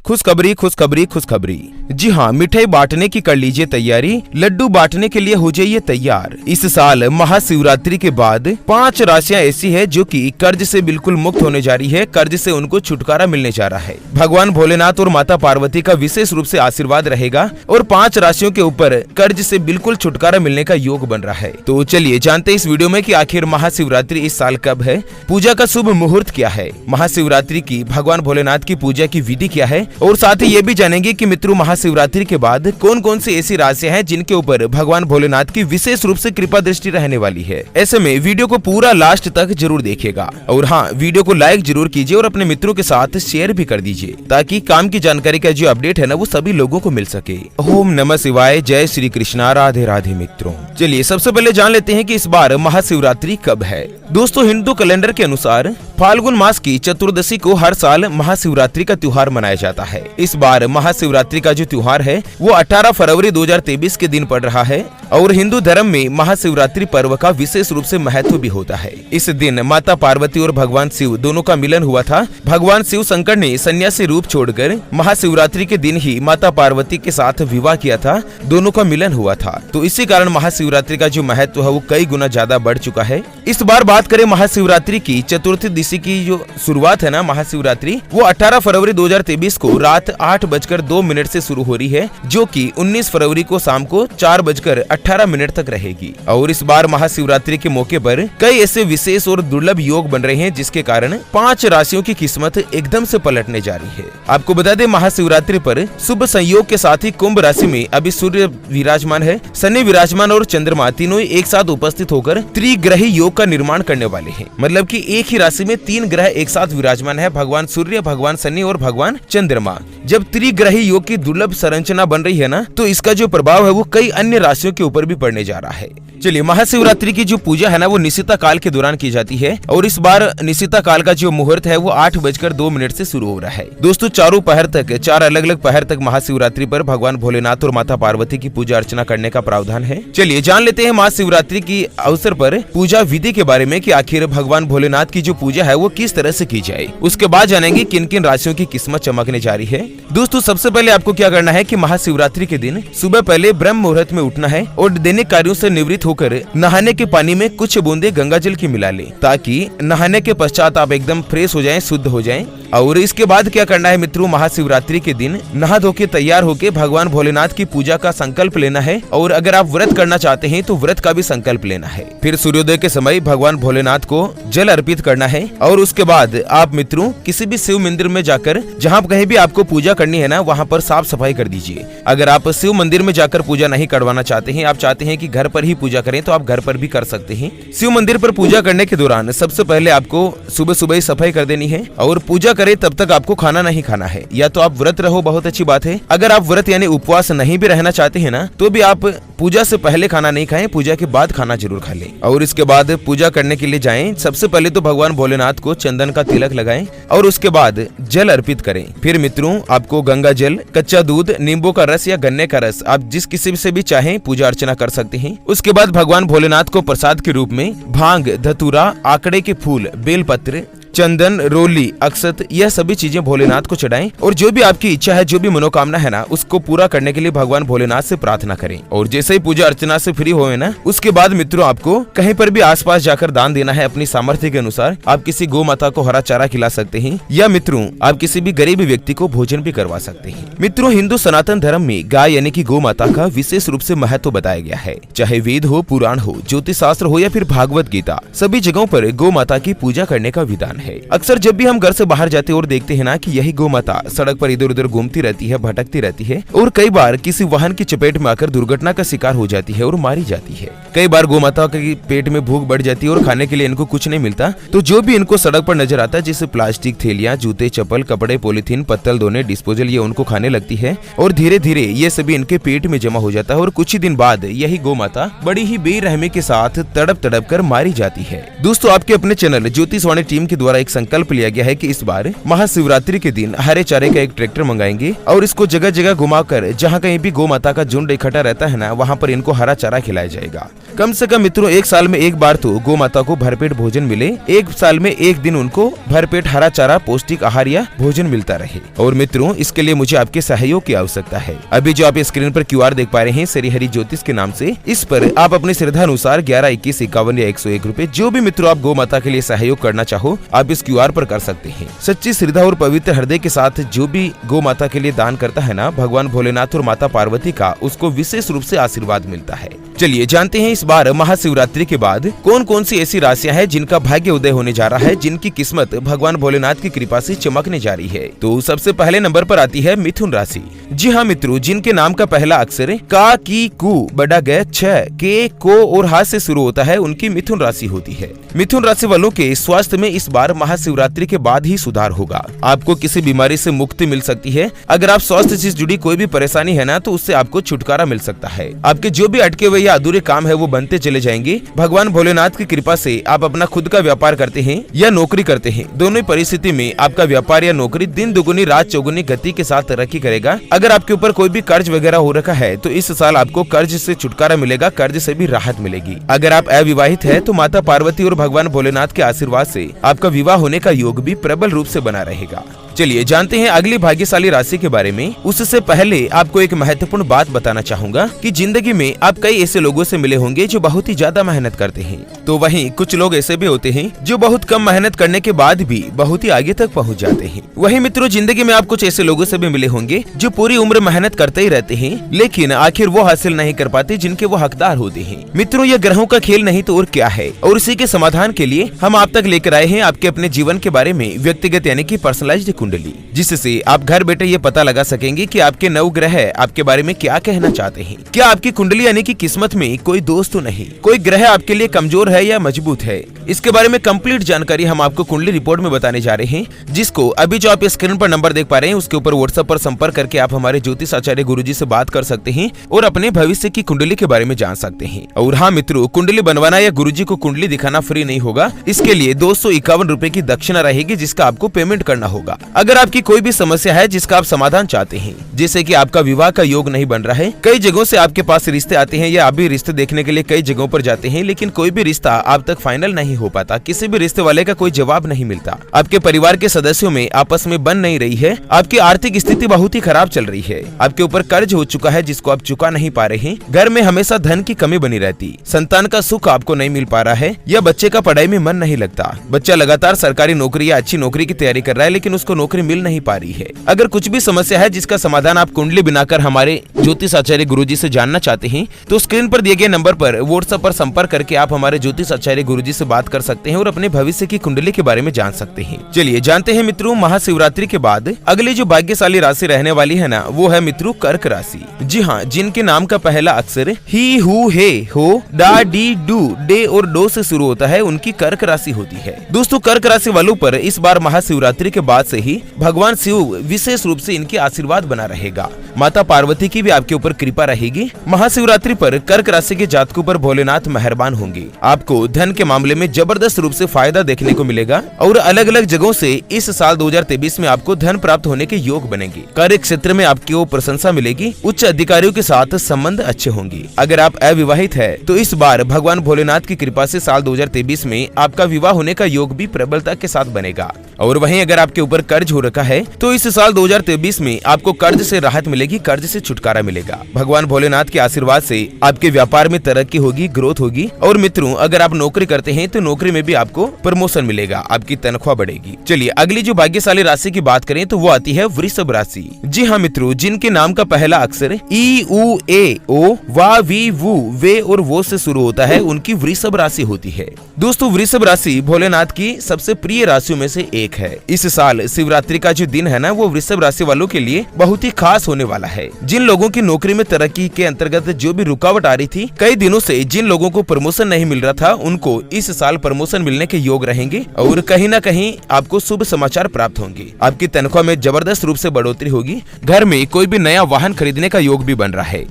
खुशखबरी खुशखबरी खुशखबरी। जी हाँ, मिठाई बांटने की कर लीजिए तैयारी, लड्डू बांटने के लिए हो जाइए तैयार। इस साल महाशिवरात्रि के बाद 5 राशियां ऐसी है जो कि कर्ज से बिल्कुल मुक्त होने जा रही है, कर्ज से उनको छुटकारा मिलने जा रहा है। भगवान भोलेनाथ और माता पार्वती का विशेष रूप से आशीर्वाद रहेगा और 5 राशियों के ऊपर कर्ज से बिल्कुल छुटकारा मिलने का योग बन रहा है। तो चलिए जानते हैं इस वीडियो में कि आखिर महाशिवरात्रि इस साल कब है, पूजा का शुभ मुहूर्त क्या है, महाशिवरात्रि की भगवान भोलेनाथ की पूजा की विधि क्या है, और साथ ही ये भी जानेंगे कि मित्रों महाशिवरात्रि के बाद कौन कौन सी ऐसी राशियां हैं जिनके ऊपर भगवान भोलेनाथ की विशेष रूप से कृपा दृष्टि रहने वाली है। ऐसे में वीडियो को पूरा लास्ट तक जरूर देखिएगा और हाँ, वीडियो को लाइक जरूर कीजिए और अपने मित्रों के साथ शेयर भी कर दीजिए ताकि काम की जानकारी का जो अपडेट है ना वो सभी लोगों को मिल सके। ओम नमः शिवाय, जय श्री कृष्णा, राधे राधे। मित्रों चलिए सबसे पहले जान लेते हैं कि इस बार महाशिवरात्रि कब है। दोस्तों हिंदू कैलेंडर के अनुसार फाल्गुन मास की चतुर्दशी को हर साल महाशिवरात्रि का त्योहार मनाया जाता है। इस बार महाशिवरात्रि का जो त्योहार है वो 18 फरवरी 2023 के दिन पड़ रहा है और हिंदू धर्म में महाशिवरात्रि पर्व का विशेष रूप से महत्व भी होता है। इस दिन माता पार्वती और भगवान शिव दोनों का मिलन हुआ था। भगवान शिव शंकर ने सन्यासी रूप छोड़कर महाशिवरात्रि के दिन ही माता पार्वती के साथ विवाह किया था, दोनों का मिलन हुआ था। तो इसी कारण महाशिवरात्रि का जो महत्व है वो कई गुना ज्यादा बढ़ चुका है। इस बार बात करें महाशिवरात्रि की चतुर्थी की जो शुरुआत है ना महाशिवरात्रि वो 18 फरवरी 2023 को रात 8:02 से शुरू हो रही है, जो कि 19 फरवरी को शाम को 4:18 तक रहेगी। और इस बार महाशिवरात्रि के मौके पर कई ऐसे विशेष और दुर्लभ योग बन रहे हैं जिसके कारण 5 राशियों की किस्मत एकदम से पलटने जा रही है। आपको बता दें महाशिवरात्रि पर शुभ संयोग के साथ ही कुंभ राशि में अभी सूर्य विराजमान है, शनि विराजमान और चंद्रमा तीनों एक साथ उपस्थित होकर त्रिग्रही योग का निर्माण करने वाले हैं। मतलब कि एक ही राशि में 3 ग्रह एक साथ विराजमान है, भगवान सूर्य, भगवान शनि और भगवान चंद्रमा। जब त्रिग्रही योग की दुर्लभ संरचना बन रही है ना तो इसका जो प्रभाव है वो कई अन्य राशियों के ऊपर भी पड़ने जा रहा है। चलिए महाशिवरात्रि की जो पूजा है ना वो निशिता काल के दौरान की जाती है और इस बार निशिता काल का जो मुहूर्त है वो 8:02 से शुरू हो रहा है। दोस्तों 4 पहर तक, 4 अलग अलग पहर तक महाशिवरात्रि पर भगवान भोलेनाथ और माता पार्वती की पूजा अर्चना करने का प्रावधान है। चलिए जान लेते हैं महाशिवरात्रि की अवसर पर पूजा विधि के बारे में कि आखिर भगवान भोलेनाथ की जो पूजा है वो किस तरह से की जाए। उसके बाद जानेंगे किन किन राशियों की किस्मत चमकने जा रही है। दोस्तों सबसे पहले आपको क्या करना है कि महाशिवरात्रि के दिन सुबह पहले ब्रह्म मुहूर्त में उठना है और दैनिक कार्यों से निवृत्त होकर नहाने के पानी में कुछ बूंदे गंगा जल की मिला लें ताकि नहाने के पश्चात आप एकदम फ्रेश हो जाएं, शुद्ध हो जाएं। और इसके बाद क्या करना है मित्रों, महाशिवरात्रि के दिन नहा धो के तैयार होके भगवान भोलेनाथ की पूजा का संकल्प लेना है और अगर आप व्रत करना चाहते हैं तो व्रत का भी संकल्प लेना है। फिर सूर्योदय के समय भगवान भोलेनाथ को जल अर्पित करना है और उसके बाद आप मित्रों किसी भी शिव मंदिर में जाकर जहाँ कहीं भी आपको पूजा करनी है ना वहाँ पर साफ सफाई कर दीजिए। अगर आप शिव मंदिर में जाकर पूजा नहीं करवाना चाहते हैं, आप चाहते हैं कि घर पर ही पूजा करें तो आप घर पर भी कर सकते हैं। शिव मंदिर पर पूजा करने के दौरान सबसे पहले आपको सुबह सुबह ही सफाई कर देनी है और पूजा करें तब तक आपको खाना नहीं खाना है। या तो आप व्रत रहो, बहुत अच्छी बात है। अगर आप व्रत यानी उपवास नहीं भी रहना चाहते हैं ना तो भी आप पूजा से पहले खाना नहीं खाएं, पूजा के बाद खाना जरूर खा लें। और इसके बाद पूजा करने के लिए जाएं। सबसे पहले तो भगवान भोलेनाथ को चंदन का तिलक लगाएं और उसके बाद जल अर्पित करें। फिर मित्रों आपको गंगा जल, कच्चा दूध, नींबू का रस या गन्ने का रस आप जिस किसी से भी चाहें पूजा अर्चना कर सकते हैं। उसके बाद भगवान भोलेनाथ को प्रसाद के रूप में भांग, धतूरा, आकड़े के फूल, बेलपत्र, चंदन, रोली, अक्षत यह सभी चीजें भोलेनाथ को चढ़ाएं और जो भी आपकी इच्छा है, जो भी मनोकामना है ना उसको पूरा करने के लिए भगवान भोलेनाथ से प्रार्थना करें। और जैसे ही पूजा अर्चना से फ्री होए ना उसके बाद मित्रों आपको कहीं पर भी आसपास जाकर दान देना है अपनी सामर्थ्य के अनुसार। आप किसी गौ माता को हरा चारा खिला सकते हैं या मित्रों आप किसी भी गरीब व्यक्ति को भोजन भी करवा सकते हैं। मित्रों हिंदू सनातन धर्म में गाय यानी कि गौ माता का विशेष रूप से महत्व बताया गया है। चाहे वेद हो, पुराण हो, ज्योतिष शास्त्र हो या फिर भागवत गीता, सभी जगहों पर गौ माता की पूजा करने का विधान है। अक्सर जब भी हम घर से बाहर जाते हैं और देखते हैं ना कि यही गौ माता सड़क पर इधर उधर घूमती रहती है, भटकती रहती है और कई बार किसी वाहन की चपेट में आकर दुर्घटना का शिकार हो जाती है और मारी जाती है। कई बार गौ माता के पेट में भूख बढ़ जाती है और खाने के लिए इनको कुछ नहीं मिलता, तो जो भी इनको सड़क पर नजर आता है जैसे प्लास्टिक थैलियां, जूते, चप्पल, कपड़े, पॉलिथीन, पत्तल धोने, डिस्पोजल, ये उनको खाने लगती है और धीरे धीरे ये सभी इनके पेट में जमा हो जाता है और कुछ ही दिन बाद यही गौ माता बड़ी ही बेरहमी के साथ तड़प तड़प कर मारी जाती है। दोस्तों आपके अपने चैनल ज्योतिषवाणी टीम के द्वारा द्वारा एक संकल्प लिया गया है कि इस बार महाशिवरात्रि के दिन हरे चारे का एक ट्रैक्टर मंगाएंगे और इसको जगह जगह घुमाकर जहाँ कहीं भी गौ माता का झुंड इकट्ठा रहता है ना, वहाँ पर इनको हरा चारा खिलाया जाएगा। कम से कम मित्रों एक साल में एक बार तो गौ माता को भरपेट भोजन मिले, एक साल में एक दिन उनको भरपेट हरा चारा पौष्टिक आहार या भोजन मिलता रहे। और मित्रों इसके लिए मुझे आपके सहयोग की आवश्यकता है। अभी जो आप स्क्रीन पर QR देख पा रहे हैं श्री हरि ज्योतिष के नाम से, इस पर आप अपनी श्रद्धा अनुसार 11, 21, 51 या 101 रुपए जो भी मित्रों आप गौ माता के लिए सहयोग करना चाहो आप इस QR पर कर सकते हैं। सच्ची श्रद्धा और पवित्र हृदय के साथ जो भी गौ माता के लिए दान करता है ना, भगवान भोलेनाथ और माता पार्वती का उसको विशेष रूप से आशीर्वाद मिलता है। चलिए जानते हैं इस बार महाशिवरात्रि के बाद कौन कौन सी ऐसी राशियां हैं जिनका भाग्य उदय होने जा रहा है, जिनकी किस्मत भगवान भोलेनाथ की कृपा से चमकने जा रही है। तो सबसे पहले नंबर पर आती है मिथुन राशि। जी हाँ मित्रों, जिनके नाम का पहला अक्षर का, की, कु, बड़ा ग, छ, के, को और हा से शुरू होता है, उनकी मिथुन राशि होती है। मिथुन राशि वालों के स्वास्थ्य में इस बार महाशिवरात्रि के बाद ही सुधार होगा। आपको किसी बीमारी से मुक्ति मिल सकती है। अगर आप स्वास्थ्य से जुड़ी कोई भी परेशानी है ना, तो उससे आपको छुटकारा मिल सकता है। आपके जो भी अटके हुए या अधूरे काम है वो बनते चले जाएंगे। भगवान भोलेनाथ की कृपा से आप अपना खुद का व्यापार करते हैं या नौकरी करते हैं, दोनों परिस्थिति में आपका व्यापार या नौकरी दिन दुगुनी रात चौगुनी गति के साथ तरक्की करेगा। अगर आपके ऊपर कोई भी कर्ज वगैरह हो रखा है तो इस साल आपको कर्ज से छुटकारा मिलेगा, कर्ज से भी राहत मिलेगी। अगर आप अविवाहित है तो माता पार्वती और भगवान भोलेनाथ के आशीर्वाद से आपका विवाह होने का योग भी प्रबल रूप से बना रहेगा। चलिए जानते हैं अगली भाग्यशाली राशि के बारे में। उससे पहले आपको एक महत्वपूर्ण बात बताना चाहूंगा कि जिंदगी में आप कई ऐसे लोगों से मिले होंगे जो बहुत ही ज्यादा मेहनत करते हैं, तो वहीं कुछ लोग ऐसे भी होते हैं जो बहुत कम मेहनत करने के बाद भी बहुत ही आगे तक पहुंच जाते हैं। वहीं मित्रों जिंदगी में आप कुछ ऐसे लोगों से भी मिले होंगे जो पूरी उम्र मेहनत करते ही रहते हैं, लेकिन आखिर वो हासिल नहीं कर पाते जिनके वो हकदार होते हैं। मित्रों यह ग्रहों का खेल नहीं तो और क्या है, और इसी के समाधान के लिए हम आप तक लेकर आए हैं आपके अपने जीवन के बारे में व्यक्तिगत यानी कि पर्सनलाइज्ड कुंडली, जिससे आप घर बैठे ये पता लगा सकेंगे कि आपके नवग्रह आपके बारे में क्या कहना चाहते हैं। क्या आपकी कुंडली यानी कि किस्मत में कोई दोष तो नहीं, कोई ग्रह आपके लिए कमजोर है या मजबूत है, इसके बारे में कंप्लीट जानकारी हम आपको कुंडली रिपोर्ट में बताने जा रहे हैं, जिसको अभी जो आप स्क्रीन पर नंबर देख पा रहे हैं उसके ऊपर व्हाट्सएप पर संपर्क करके आप हमारे ज्योतिष आचार्य गुरुजी से बात कर सकते हैं और अपने भविष्य की कुंडली के बारे में जान सकते हैं। और हाँ मित्रों, कुंडली बनवाना या गुरुजी को कुंडली दिखाना फ्री नहीं होगा, इसके लिए 251 रुपए की दक्षिणा रहेगी जिसका आपको पेमेंट करना होगा। अगर आपकी कोई भी समस्या है जिसका आप समाधान चाहते हैं, जैसे कि आपका विवाह का योग नहीं बन रहा है, कई जगहों से आपके पास रिश्ते आते हैं या आप भी रिश्ते देखने के लिए कई जगहों पर जाते हैं, लेकिन कोई भी रिश्ता आप तक फाइनल नहीं हो पाता, किसी भी रिश्ते वाले का कोई जवाब नहीं मिलता, आपके परिवार के सदस्यों में आपस में बन नहीं रही है, आपकी आर्थिक स्थिति बहुत ही खराब चल रही है, आपके ऊपर कर्ज हो चुका है जिसको आप चुका नहीं पा रहे हैं, घर में हमेशा धन की कमी बनी रहती, संतान का सुख आपको नहीं मिल पा रहा है, या बच्चे का पढ़ाई में मन नहीं लगता, बच्चा लगातार सरकारी नौकरी या अच्छी नौकरी की तैयारी कर रहा है लेकिन उसको नौकरी मिल नहीं पा रही है। अगर कुछ भी समस्या है जिसका समाधान आप कुंडली बनाकर हमारे ज्योतिष आचार्य गुरुजी से जानना चाहते हैं, तो स्क्रीन पर दिए गए नंबर पर व्हाट्सएप पर संपर्क करके आप हमारे ज्योतिष आचार्य गुरुजी से बात कर सकते हैं और अपने भविष्य की कुंडली के बारे में जान सकते हैं। चलिए जानते हैं मित्रों, महाशिवरात्रि के बाद अगली जो भाग्यशाली राशि रहने वाली है ना, वो है मित्रों कर्क राशि। जी हाँ, जिनके नाम का पहला अक्षर ही, हु, हे, हो, डा, डी, डू, डे और डो से शुरू होता है, उनकी कर्क राशि होती है। दोस्तों कर्क राशि वालों पर इस बार महाशिवरात्रि के बाद से ही भगवान शिव विशेष रूप से इनके आशीर्वाद बना रहेगा, माता पार्वती की भी आपके ऊपर कृपा रहेगी। महाशिवरात्रि पर कर्क राशि के जातकों पर भोलेनाथ मेहरबान होंगे, आपको धन के मामले में जबरदस्त रूप से फायदा देखने को मिलेगा और अलग अलग जगहों से इस साल 2023 में आपको धन प्राप्त होने के योग बनेंगे। कार्य क्षेत्र में आपको प्रशंसा मिलेगी, उच्च अधिकारियों के साथ संबंध अच्छे होंगे। अगर आप अविवाहित है तो इस बार भगवान भोलेनाथ की कृपा से साल 2023 में आपका विवाह होने का योग भी प्रबलता के साथ बनेगा। और वहीं अगर आपके ऊपर कर्ज हो रखा है तो इस साल 2023 में आपको कर्ज से राहत मिलेगी, कर्ज से छुटकारा मिलेगा। भगवान भोलेनाथ के आशीर्वाद से आपके व्यापार में तरक्की होगी, ग्रोथ होगी। और मित्रों अगर आप नौकरी करते हैं तो नौकरी में भी आपको प्रमोशन मिलेगा, आपकी तनख्वाह बढ़ेगी। चलिए अगली जो भाग्यशाली राशि की बात करें तो वो आती है वृषभ राशि। जी हाँ मित्रों, जिनके नाम का पहला अक्षर ई, उ, ए, ओ, वा, वी, वु, वे और वो से शुरू होता है, उनकी वृषभ राशि होती है। दोस्तों वृषभ राशि भोलेनाथ की सबसे प्रिय राशियों में से एक है। इस साल शिवरात्रि का जो दिन है ना, वो वृषभ राशि वालों के लिए बहुत ही खास होने वाला है। जिन लोगों की नौकरी में तरक्की के अंतर्गत जो भी रुकावट आ रही थी, कई दिनों से जिन लोगों को प्रमोशन नहीं मिल रहा था, उनको इस साल प्रमोशन मिलने के योग रहेंगे और कहीं न कहीं आपको शुभ समाचार प्राप्त होंगे। आपकी तनख्वाह में जबरदस्त रूप से बढ़ोतरी होगी। घर में कोई भी नया वाहन खरीदने का योग भी बन रहा है।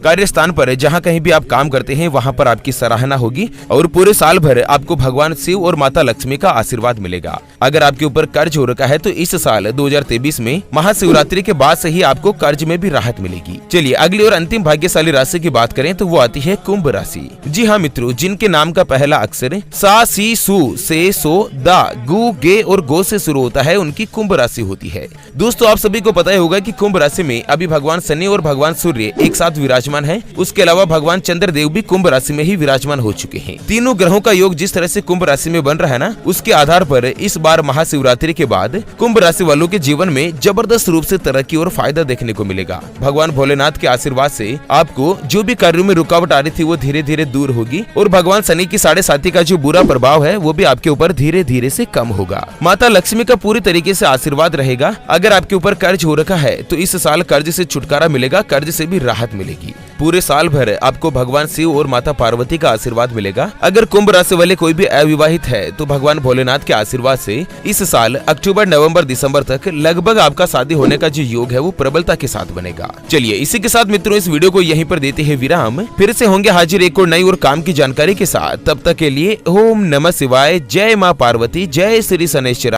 कार्यस्थान पर जहाँ कहीं भी आप काम करते हैं वहाँ पर आपकी सराहना होगी और पूरे साल भर आपको भगवान शिव और माता लक्ष्मी का आशीर्वाद मिलेगा। अगर आपके ऊपर कर्ज हो रखा है तो इस साल 2023 में महाशिवरात्रि के बाद से ही आपको कर्ज में भी राहत मिलेगी। चलिए अगली और अंतिम भाग्यशाली राशि की बात करें तो वो आती है कुंभ राशि। जी हाँ मित्रों, जिनके नाम का पहला अक्षर सा, सी, सु, से, सो, दा, गु, गे और गो से शुरू होता है उनकी कुंभ राशि होती है। दोस्तों आप सभी को पता ही होगा कि कुंभ राशि में अभी भगवान शनि और भगवान सूर्य एक साथ विराजमान है। उसके अलावा भगवान चंद्रदेव भी कुंभ राशि में ही विराजमान हो चुके हैं। तीनों ग्रहों का योग जिस तरह से कुंभ राशि में बन रहा है ना, उसके आधार पर इस बार महाशिवरात्रि के बाद कुंभ राशि वालों के जीवन में जबरदस्त रूप से तरक्की और फायदा देखने को मिलेगा। भगवान भोलेनाथ के आशीर्वाद से आपको जो भी कार्यों में रुकावट आ रही थी वो धीरे धीरे दूर होगी और भगवान शनि की 7.5 का जो बुरा प्रभाव है वो भी आपके ऊपर धीरे धीरे से कम होगा। माता लक्ष्मी का पूरी तरीके से आशीर्वाद रहेगा। अगर आपके ऊपर कर्ज हो रखा है तो इस साल कर्ज से छुटकारा मिलेगा, कर्ज से भी राहत मिलेगी। पूरे साल भर आपको भगवान शिव और माता पार्वती का आशीर्वाद मिलेगा। अगर कुंभ राशि वाले कोई भी अविवाहित है तो भगवान भोलेनाथ के आशीर्वाद से इस साल अक्टूबर, नवंबर, दिसंबर तक लगभग आपका शादी होने का जो योग है वो प्रबलता के साथ बनेगा। चलिए इसी के साथ मित्रों इस वीडियो को यहीं पर देते हैं विराम। फिर से होंगे हाजिर एक और नई और काम की जानकारी के साथ। तब तक के लिए ओम नमः शिवाय, जय माँ पार्वती, जय श्री शनैश्चर।